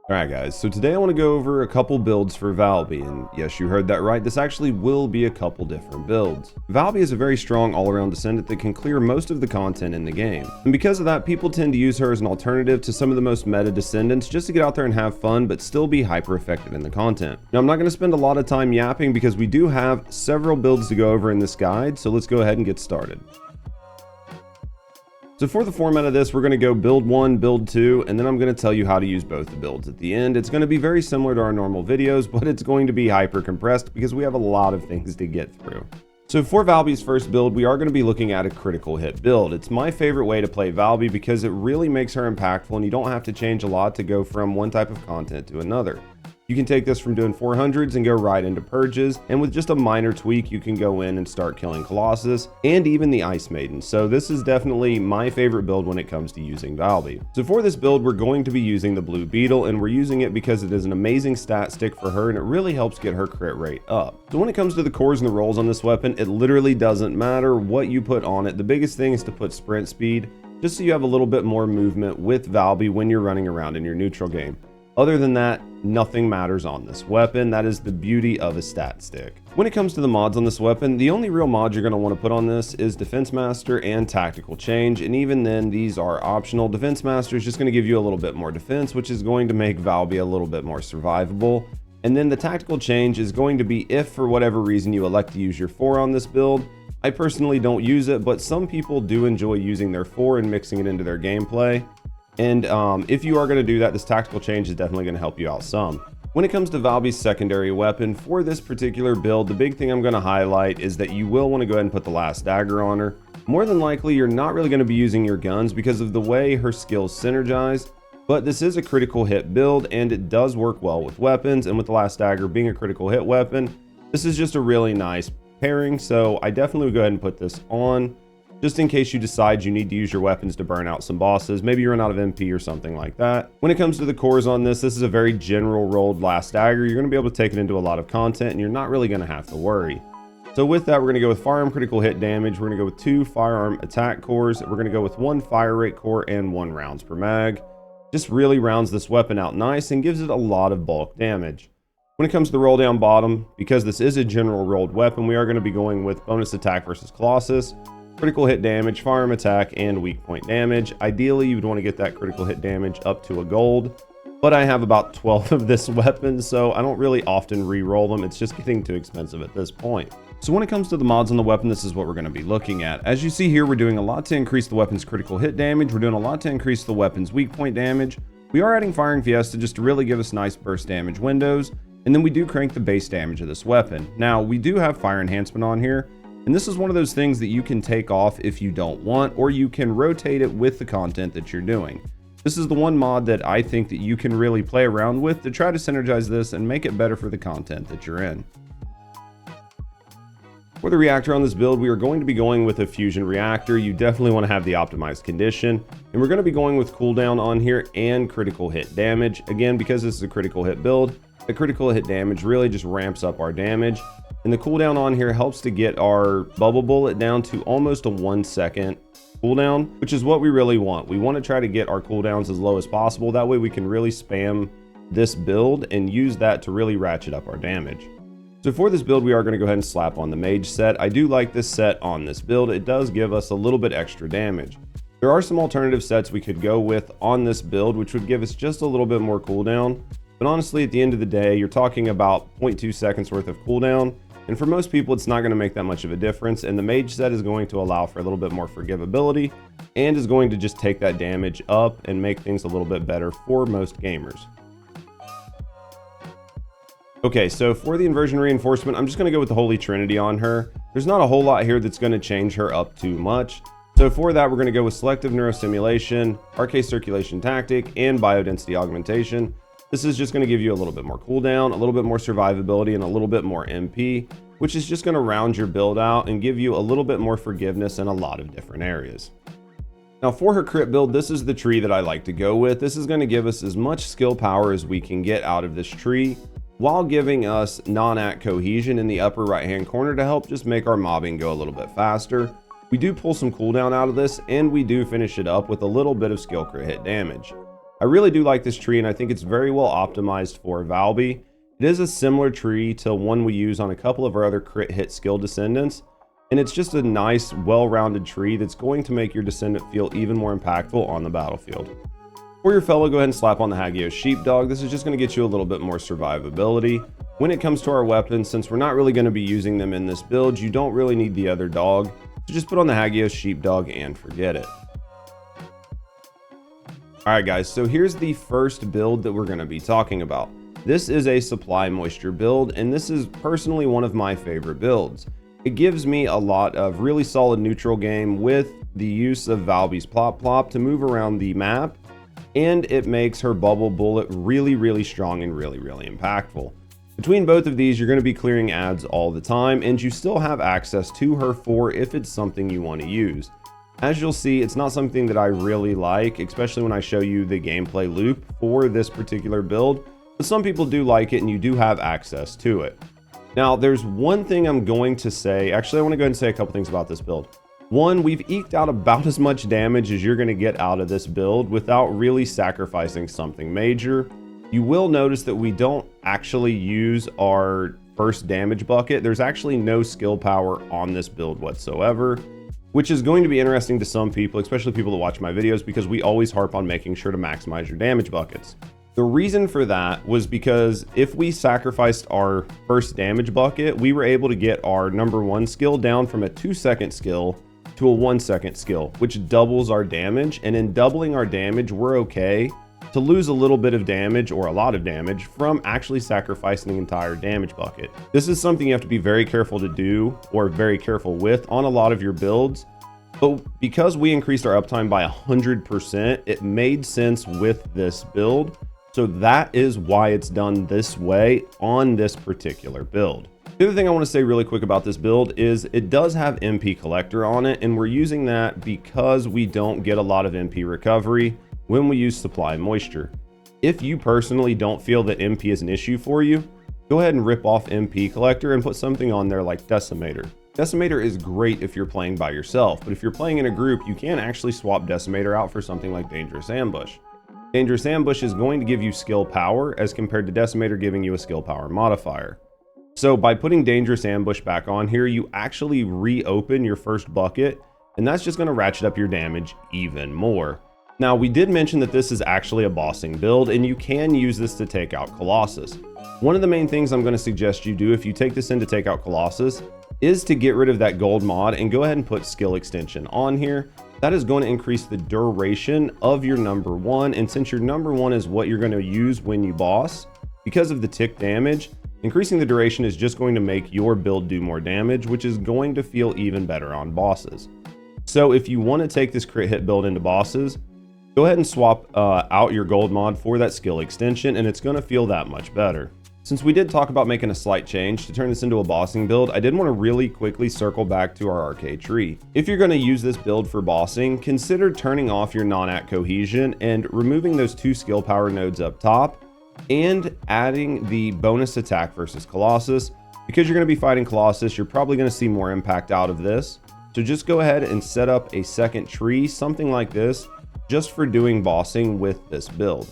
Alright guys, so today I want to go over a couple builds for Valby, and yes, you heard that right, this actually will be a couple different builds. Valby is a very strong all-around descendant that can clear most of the content in the game, and because of that, people tend to use her as an alternative to some of the most meta descendants just to get out there and have fun, but still be hyper effective in the content. Now I'm not going to spend a lot of time yapping because we do have several builds to go over in this guide, so let's go ahead and get started. So for the format of this, we're going to go build 1, build 2, and then I'm going to tell you how to use both the builds at the end. It's going to be very similar to our normal videos, but it's going to be hyper compressed because we have a lot of things to get through. So for Valby's first build, we are going to be looking at a critical hit build. It's my favorite way to play Valby because it really makes her impactful and you don't have to change a lot to go from one type of content to another. You can take this from doing 400s and go right into purges, and with just a minor tweak you can go in and start killing Colossus and even the Ice Maiden. So this is definitely my favorite build when it comes to using Valby. So for this build we're going to be using the Blue Beetle, and we're using it because it is an amazing stat stick for her and it really helps get her crit rate up. So when it comes to the cores and the rolls on this weapon, it literally doesn't matter what you put on it. The biggest thing is to put sprint speed, just so you have a little bit more movement with Valby when you're running around in your neutral game. Other than that, nothing matters on this weapon. That is the beauty of a stat stick. When it comes to the mods on this weapon, the only real mod you're going to want to put on this is Defense Master and Tactical Change, and even then these are optional. Defense Master is just going to give you a little bit more defense, which is going to make Valby a little bit more survivable. And then the Tactical Change is going to be if for whatever reason you elect to use your 4 on this build. I personally don't use it, but some people do enjoy using their 4 and mixing it into their gameplay. And if you are going to do that, this Tactical Change is definitely going to help you out some. When it comes to Valby's secondary weapon, for this particular build, the big thing I'm going to highlight is that you will want to go ahead and put the last dagger on her. More than likely, you're not really going to be using your guns because of the way her skills synergize, but this is a critical hit build and it does work well with weapons, and with the last dagger being a critical hit weapon, this is just a really nice pairing, so I definitely would go ahead and put this on. Just in case you decide you need to use your weapons to burn out some bosses. Maybe you run out of MP or something like that. When it comes to the cores on this, this is a very general rolled last dagger. You're going to be able to take it into a lot of content and you're not really going to have to worry. So with that, we're going to go with firearm critical hit damage. We're going to go with 2 firearm attack cores. We're going to go with 1 fire rate core and 1 rounds per mag. Just really rounds this weapon out nice and gives it a lot of bulk damage. When it comes to the roll down bottom, because this is a general rolled weapon, we are going to be going with bonus attack versus Colossus, critical hit damage, firearm attack, and weak point damage. Ideally, you would want to get that critical hit damage up to a gold, but I have about 12 of this weapon, so I don't really often re-roll them. It's just getting too expensive at this point. So when it comes to the mods on the weapon, this is what we're going to be looking at. As you see here, we're doing a lot to increase the weapon's critical hit damage. We're doing a lot to increase the weapon's weak point damage. We are adding Firing Fiesta just to really give us nice burst damage windows, and then we do crank the base damage of this weapon. Now, we do have fire enhancement on here, and this is one of those things that you can take off if you don't want, or you can rotate it with the content that you're doing. This is the one mod that I think that you can really play around with to try to synergize this and make it better for the content that you're in. For the reactor on this build, we are going to be going with a fusion reactor. You definitely want to have the optimized condition, and we're going to be going with cooldown on here and critical hit damage. Again, because this is a critical hit build, the critical hit damage really just ramps up our damage. And the cooldown on here helps to get our bubble bullet down to almost a 1 second cooldown, which is what we really want. We want to try to get our cooldowns as low as possible. That way we can really spam this build and use that to really ratchet up our damage. So for this build, we are going to go ahead and slap on the mage set. I do like this set on this build. It does give us a little bit extra damage. There are some alternative sets we could go with on this build, which would give us just a little bit more cooldown. But honestly, at the end of the day, you're talking about 0.2 seconds worth of cooldown. And for most people, it's not going to make that much of a difference. And the mage set is going to allow for a little bit more forgivability and is going to just take that damage up and make things a little bit better for most gamers. Okay, so for the inversion reinforcement, I'm just going to go with the Holy Trinity on her. There's not a whole lot here that's going to change her up too much. So for that, we're going to go with selective neurostimulation, Arche circulation tactic, and biodensity augmentation. This is just going to give you a little bit more cooldown, a little bit more survivability, and a little bit more MP, which is just going to round your build out and give you a little bit more forgiveness in a lot of different areas. Now for her crit build, this is the tree that I like to go with. This is going to give us as much skill power as we can get out of this tree, while giving us non-act cohesion in the upper right hand corner to help just make our mobbing go a little bit faster. We do pull some cooldown out of this, and we do finish it up with a little bit of skill crit hit damage. I really do like this tree, and I think it's very well optimized for Valby. It is a similar tree to one we use on a couple of our other crit hit skill descendants, and it's just a nice, well-rounded tree that's going to make your descendant feel even more impactful on the battlefield. For your fellow, go ahead and slap on the Hagios Sheepdog. This is just going to get you a little bit more survivability. When it comes to our weapons, since we're not really going to be using them in this build, you don't really need the other dog, so just put on the Hagios Sheepdog and forget it. Alright guys, so here's the first build that we're going to be talking about. This is a supply moisture build, and this is personally one of my favorite builds. It gives me a lot of really solid neutral game with the use of Valby's Plop Plop to move around the map, and it makes her bubble bullet really strong and really impactful. Between both of these, you're going to be clearing ads all the time, and you still have access to her 4 if it's something you want to use. As you'll see, it's not something that I really like, especially when I show you the gameplay loop for this particular build, but some people do like it and you do have access to it. Now, there's one thing I'm going to say. Actually, I want to go ahead and say a couple things about this build. One, we've eked out about as much damage as you're going to get out of this build without really sacrificing something major. You will notice that we don't actually use our first damage bucket. There's actually no skill power on this build whatsoever, which is going to be interesting to some people, especially people that watch my videos, because we always harp on making sure to maximize your damage buckets. The reason for that was because if we sacrificed our first damage bucket, we were able to get our number 1 skill down from a 2-second skill to a 1-second skill, which doubles our damage. And in doubling our damage, we're okay to lose a little bit of damage or a lot of damage from actually sacrificing the entire damage bucket. This is something you have to be very careful to do, or very careful with, on a lot of your builds. But because we increased our uptime by 100%, it made sense with this build. So that is why it's done this way on this particular build. The other thing I want to say really quick about this build is it does have MP collector on it, and we're using that because we don't get a lot of MP recovery when we use supply moisture. If you personally don't feel that MP is an issue for you, go ahead and rip off MP collector and put something on there like Decimator. Decimator is great if you're playing by yourself, but if you're playing in a group, you can actually swap Decimator out for something like Dangerous Ambush. Dangerous Ambush is going to give you skill power as compared to Decimator giving you a skill power modifier. So by putting Dangerous Ambush back on here, you actually reopen your first bucket, and that's just going to ratchet up your damage even more. Now, we did mention that this is actually a bossing build, and you can use this to take out Colossus. One of the main things I'm going to suggest you do if you take this in to take out Colossus is to get rid of that gold mod and go ahead and put skill extension on here. That is going to increase the duration of your number 1, and since your number 1 is what you're going to use when you boss, because of the tick damage, increasing the duration is just going to make your build do more damage, which is going to feel even better on bosses. So if you want to take this crit hit build into bosses, go ahead and swap out your gold mod for that skill extension, and it's going to feel that much better. Since we did talk about making a slight change to turn this into a bossing build, I did want to really quickly circle back to our Arche tree. If you're going to use this build for bossing, consider turning off your non-at cohesion and removing those 2 skill power nodes up top, and adding the bonus attack versus Colossus. Because you're going to be fighting Colossus, you're probably going to see more impact out of this. So just go ahead and set up a second tree, something like this, just for doing bossing with this build.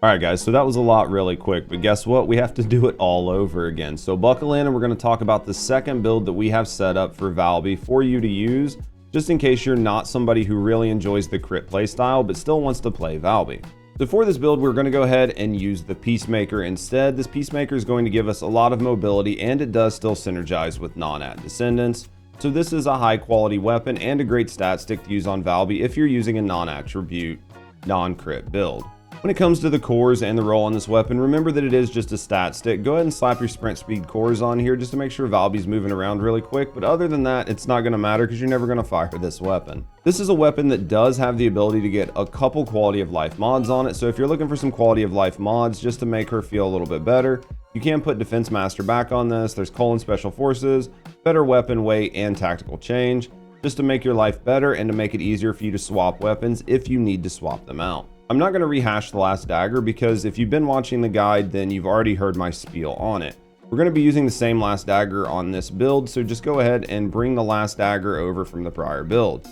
Alright guys, so that was a lot really quick, but guess what? We have to do it all over again. So buckle in and we're going to talk about the second build that we have set up for Valby for you to use, just in case you're not somebody who really enjoys the crit playstyle but still wants to play Valby. So for this build, we're going to go ahead and use the Peacemaker instead. This Peacemaker is going to give us a lot of mobility, and it does still synergize with non-at Descendants. So this is a high quality weapon and a great stat stick to use on Valby if you're using a non-attribute, non-crit build. When it comes to the cores and the roll on this weapon, remember that it is just a stat stick. Go ahead and slap your sprint speed cores on here just to make sure Valby's moving around really quick, but other than that, it's not going to matter because you're never going to fire this weapon. This is a weapon that does have the ability to get a couple quality of life mods on it, so if you're looking for some quality of life mods just to make her feel a little bit better, you can put Defense Master back on this. There's Colon Special Forces, better weapon weight, and tactical change, just to make your life better and to make it easier for you to swap weapons if you need to swap them out. I'm not going to rehash the last dagger because if you've been watching the guide, then you've already heard my spiel on it. We're going to be using the same last dagger on this build, so just go ahead and bring the last dagger over from the prior build.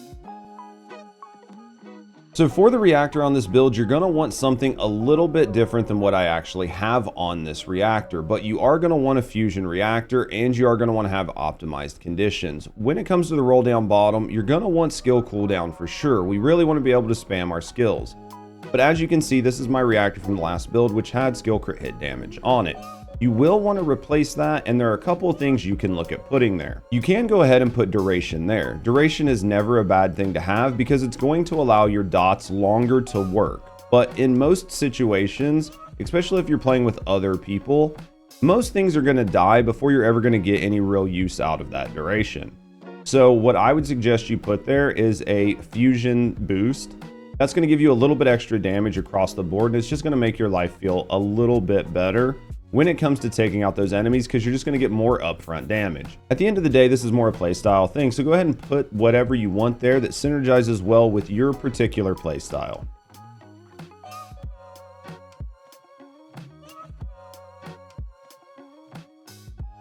So for the reactor on this build, you're going to want something a little bit different than what I actually have on this reactor, but you are going to want a fusion reactor and you are going to want to have optimized conditions. When it comes to the roll down bottom, you're going to want skill cooldown for sure. We really want to be able to spam our skills. But as you can see, this is my reactor from the last build, which had skill crit hit damage on it. You will want to replace that, and there are a couple of things you can look at putting there. You can go ahead and put duration there. Duration is never a bad thing to have because it's going to allow your dots longer to work. But in most situations, especially if you're playing with other people, most things are going to die before you're ever going to get any real use out of that duration. So what I would suggest you put there is a fusion boost. That's going to give you a little bit extra damage across the board, and it's just going to make your life feel a little bit better when it comes to taking out those enemies, because you're just going to get more upfront damage. At the end of the day, this is more a playstyle thing, so go ahead and put whatever you want there that synergizes well with your particular playstyle.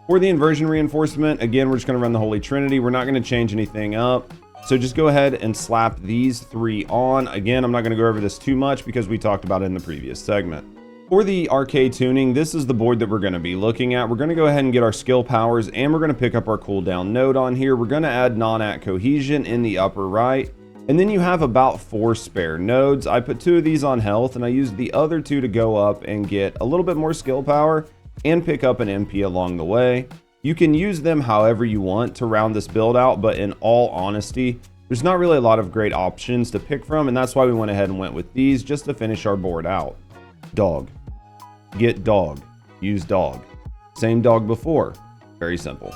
For the inversion reinforcement, again, we're just going to run the Holy Trinity. We're not going to change anything up. So just go ahead and slap these three on. Again, I'm not going to go over this too much because we talked about it in the previous segment. For the Arche tuning, this is the board that we're going to be looking at. We're going to go ahead and get our skill powers, and we're going to pick up our cooldown node on here. We're going to add non-at cohesion in the upper right. And then you have about 4 spare nodes. I put 2 of these on health, and I used the other 2 to go up and get a little bit more skill power and pick up an MP along the way. You can use them however you want to round this build out, but in all honesty, there's not really a lot of great options to pick from, and that's why we went ahead and went with these just to finish our board out. Dog. Get dog. Use dog. Same dog before. Very simple.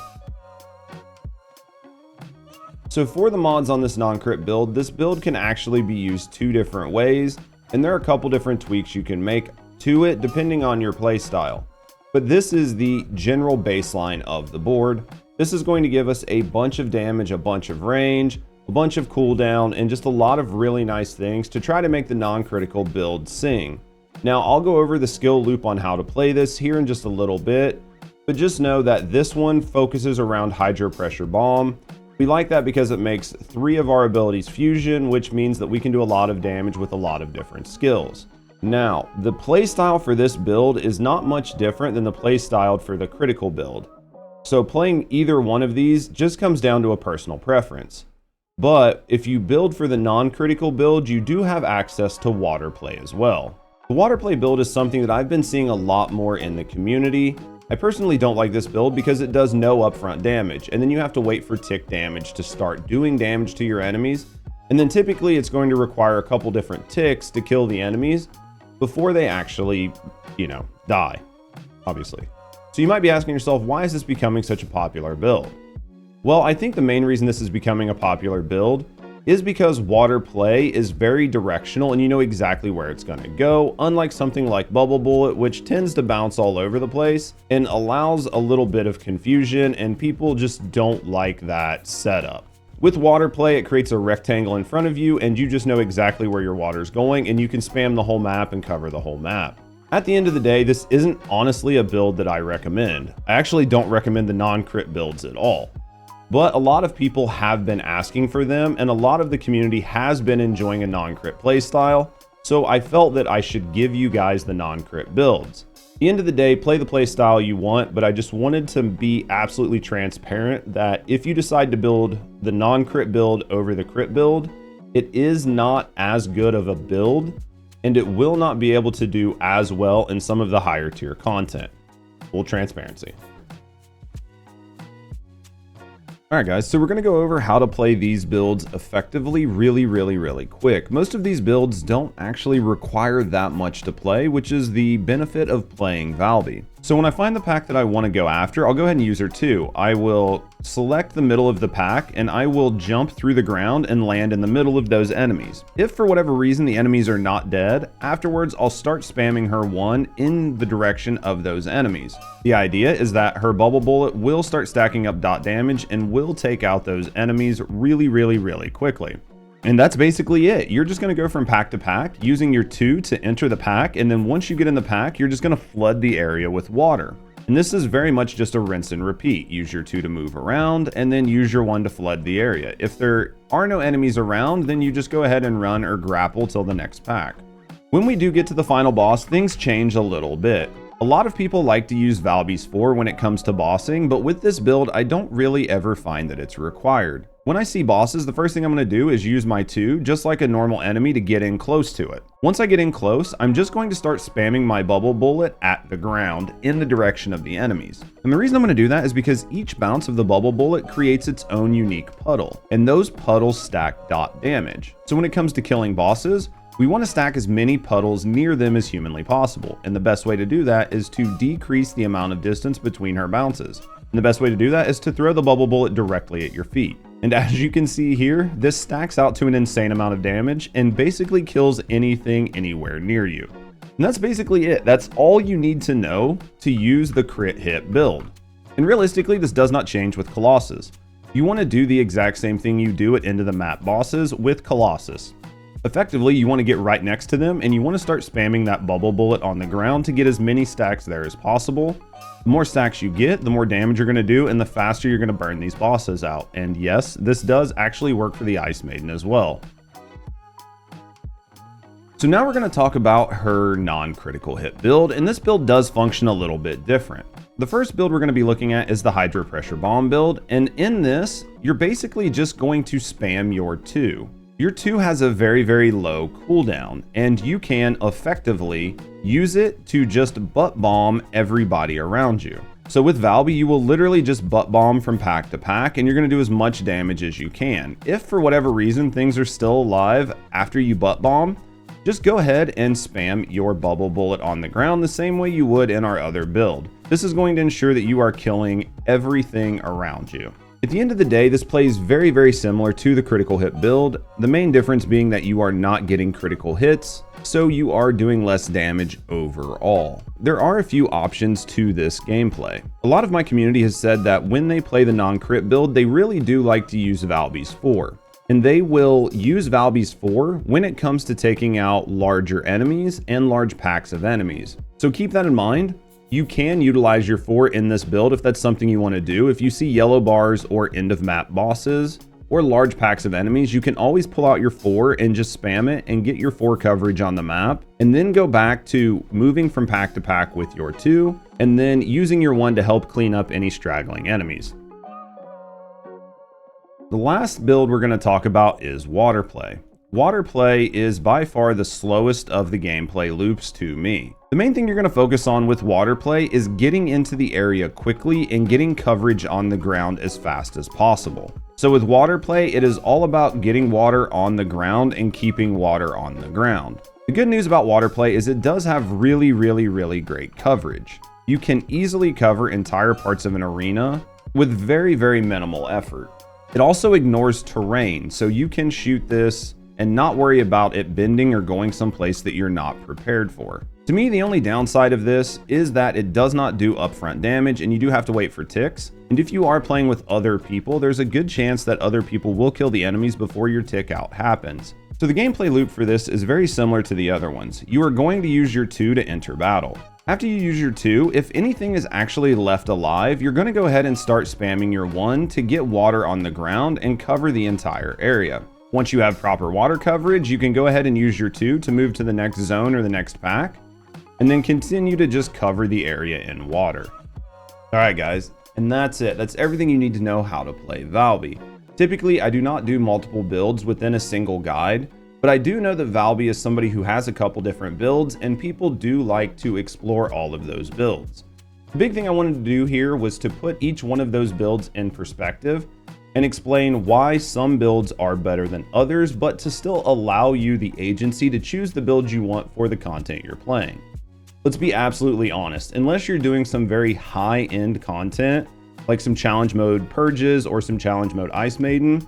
So for the mods on this non-crit build, this build can actually be used 2 different ways, and there are a couple different tweaks you can make to it depending on your play style. But this is the general baseline of the board. This is going to give us a bunch of damage, a bunch of range, a bunch of cooldown, and just a lot of really nice things to try to make the non-critical build sing. Now, I'll go over the skill loop on how to play this here in just a little bit, but just know that this one focuses around Hydro Pressure Bomb. We like that because it makes 3 of our abilities fusion, which means that we can do a lot of damage with a lot of different skills. Now, the playstyle for this build is not much different than the playstyle for the critical build. So playing either one of these just comes down to a personal preference. But if you build for the non-critical build, you do have access to Waterplay as well. The Waterplay build is something that I've been seeing a lot more in the community. I personally don't like this build because it does no upfront damage, and then you have to wait for tick damage to start doing damage to your enemies. And then typically it's going to require a couple different ticks to kill the enemies before they actually, die, obviously. So you might be asking yourself, why is this becoming such a popular build? Well, I think the main reason this is becoming a popular build is because Waterplay is very directional and you know exactly where it's going to go, unlike something like Bubble Bullet, which tends to bounce all over the place and allows a little bit of confusion, and people just don't like that setup. With Waterplay, it creates a rectangle in front of you and you just know exactly where your water's going, and you can spam the whole map and cover the whole map. At the end of the day, this isn't honestly a build that I recommend. I actually don't recommend the non-crit builds at all. But a lot of people have been asking for them, and a lot of the community has been enjoying a non-crit playstyle, so I felt that I should give you guys the non-crit builds. At the end of the day, play the playstyle you want, but I just wanted to be absolutely transparent that if you decide to build the non-crit build over the crit build, it is not as good of a build, and it will not be able to do as well in some of the higher tier content. Full transparency. Alright guys, so we're going to go over how to play these builds effectively really quick. Most of these builds don't actually require that much to play, which is the benefit of playing Valby. So when I find the pack that I want to go after, I'll go ahead and use her too. I will select the middle of the pack and I will jump through the ground and land in the middle of those enemies. If for whatever reason the enemies are not dead, afterwards I'll start spamming her 1 in the direction of those enemies. The idea is that her bubble bullet will start stacking up dot damage and will take out those enemies really quickly. And that's basically it. You're just going to go from pack to pack using your 2 to enter the pack, and then once you get in the pack, you're just going to flood the area with water. And this is very much just a rinse and repeat. Use your 2 to move around, and then use your 1 to flood the area. If there are no enemies around, then you just go ahead and run or grapple till the next pack. When we do get to the final boss, things change a little bit. A lot of people like to use Valby's 4 when it comes to bossing, but with this build, I don't really ever find that it's required. When I see bosses, the first thing I'm going to do is use my 2, just like a normal enemy, to get in close to it. Once I get in close, I'm just going to start spamming my bubble bullet at the ground in the direction of the enemies. And the reason I'm going to do that is because each bounce of the bubble bullet creates its own unique puddle, and those puddles stack dot damage. So when it comes to killing bosses, we want to stack as many puddles near them as humanly possible, and the best way to do that is to decrease the amount of distance between her bounces. And the best way to do that is to throw the bubble bullet directly at your feet. And as you can see here, this stacks out to an insane amount of damage and basically kills anything anywhere near you. And that's basically it. That's all you need to know to use the crit hit build. And realistically, this does not change with Colossus. You want to do the exact same thing you do at end of the map bosses with Colossus. Effectively, you want to get right next to them and you want to start spamming that bubble bullet on the ground to get as many stacks there as possible. The more stacks you get, the more damage you're going to do, and the faster you're going to burn these bosses out. And yes, this does actually work for the Ice Maiden as well. So now we're going to talk about her non-critical hit build, and this build does function a little bit different. The first build we're going to be looking at is the Hydro Pressure Bomb build, and in this, you're basically just going to spam your 2. Your 2 has a very low cooldown, and you can effectively use it to just butt bomb everybody around you. So with Valby, you will literally just butt bomb from pack to pack, and you're going to do as much damage as you can. If for whatever reason things are still alive after you butt bomb, just go ahead and spam your bubble bullet on the ground the same way you would in our other build. This is going to ensure that you are killing everything around you. At the end of the day, this plays very similar to the critical hit build, the main difference being that you are not getting critical hits, so you are doing less damage overall. There are a few options to this gameplay. A lot of my community has said that when they play the non-crit build, they really do like to use Valby's 4. And they will use Valby's 4 when it comes to taking out larger enemies and large packs of enemies. So keep that in mind. You can utilize your 4 in this build if that's something you want to do. If you see yellow bars or end of map bosses or large packs of enemies, you can always pull out your 4 and just spam it and get your 4 coverage on the map, and then go back to moving from pack to pack with your 2, and then using your 1 to help clean up any straggling enemies. The last build we're going to talk about is Waterplay. Waterplay is by far the slowest of the gameplay loops to me. The main thing you're going to focus on with Waterplay is getting into the area quickly and getting coverage on the ground as fast as possible. So with Waterplay, it is all about getting water on the ground and keeping water on the ground. The good news about Waterplay is it does have really great coverage. You can easily cover entire parts of an arena with very minimal effort. It also ignores terrain, so you can shoot this and not worry about it bending or going someplace that you're not prepared for. To me, the only downside of this is that it does not do upfront damage and you do have to wait for ticks. And if you are playing with other people, there's a good chance that other people will kill the enemies before your tick out happens. So the gameplay loop for this is very similar to the other ones. You are going to use your 2 to enter battle. After you use your 2, if anything is actually left alive, you're going to go ahead and start spamming your 1 to get water on the ground and cover the entire area. Once you have proper water coverage, you can go ahead and use your 2 to move to the next zone or the next pack, and then continue to just cover the area in water. Alright guys, and that's it. That's everything you need to know how to play Valby. Typically, I do not do multiple builds within a single guide, but I do know that Valby is somebody who has a couple different builds, and people do like to explore all of those builds. The big thing I wanted to do here was to put each one of those builds in perspective and explain why some builds are better than others, but to still allow you the agency to choose the build you want for the content you're playing. Let's be absolutely honest, unless you're doing some very high-end content, like some challenge mode purges or some challenge mode Ice Maiden,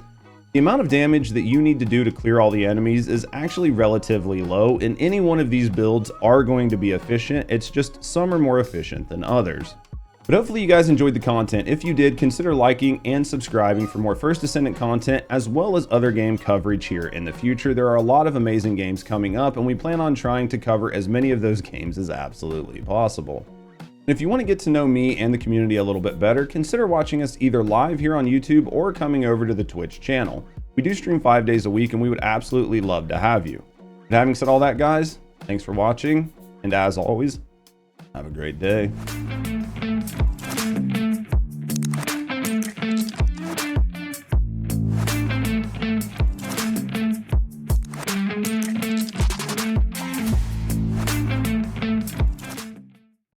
the amount of damage that you need to do to clear all the enemies is actually relatively low, and any one of these builds are going to be efficient. It's just some are more efficient than others. But hopefully you guys enjoyed the content. If you did, consider liking and subscribing for more First Descendant content, as well as other game coverage here in the future. There are a lot of amazing games coming up, and we plan on trying to cover as many of those games as absolutely possible. If you want to get to know me and the community a little bit better, consider watching us either live here on YouTube or coming over to the Twitch channel. We do stream 5 days a week and we would absolutely love to have you. But having said all that, guys, thanks for watching, and as always, have a great day.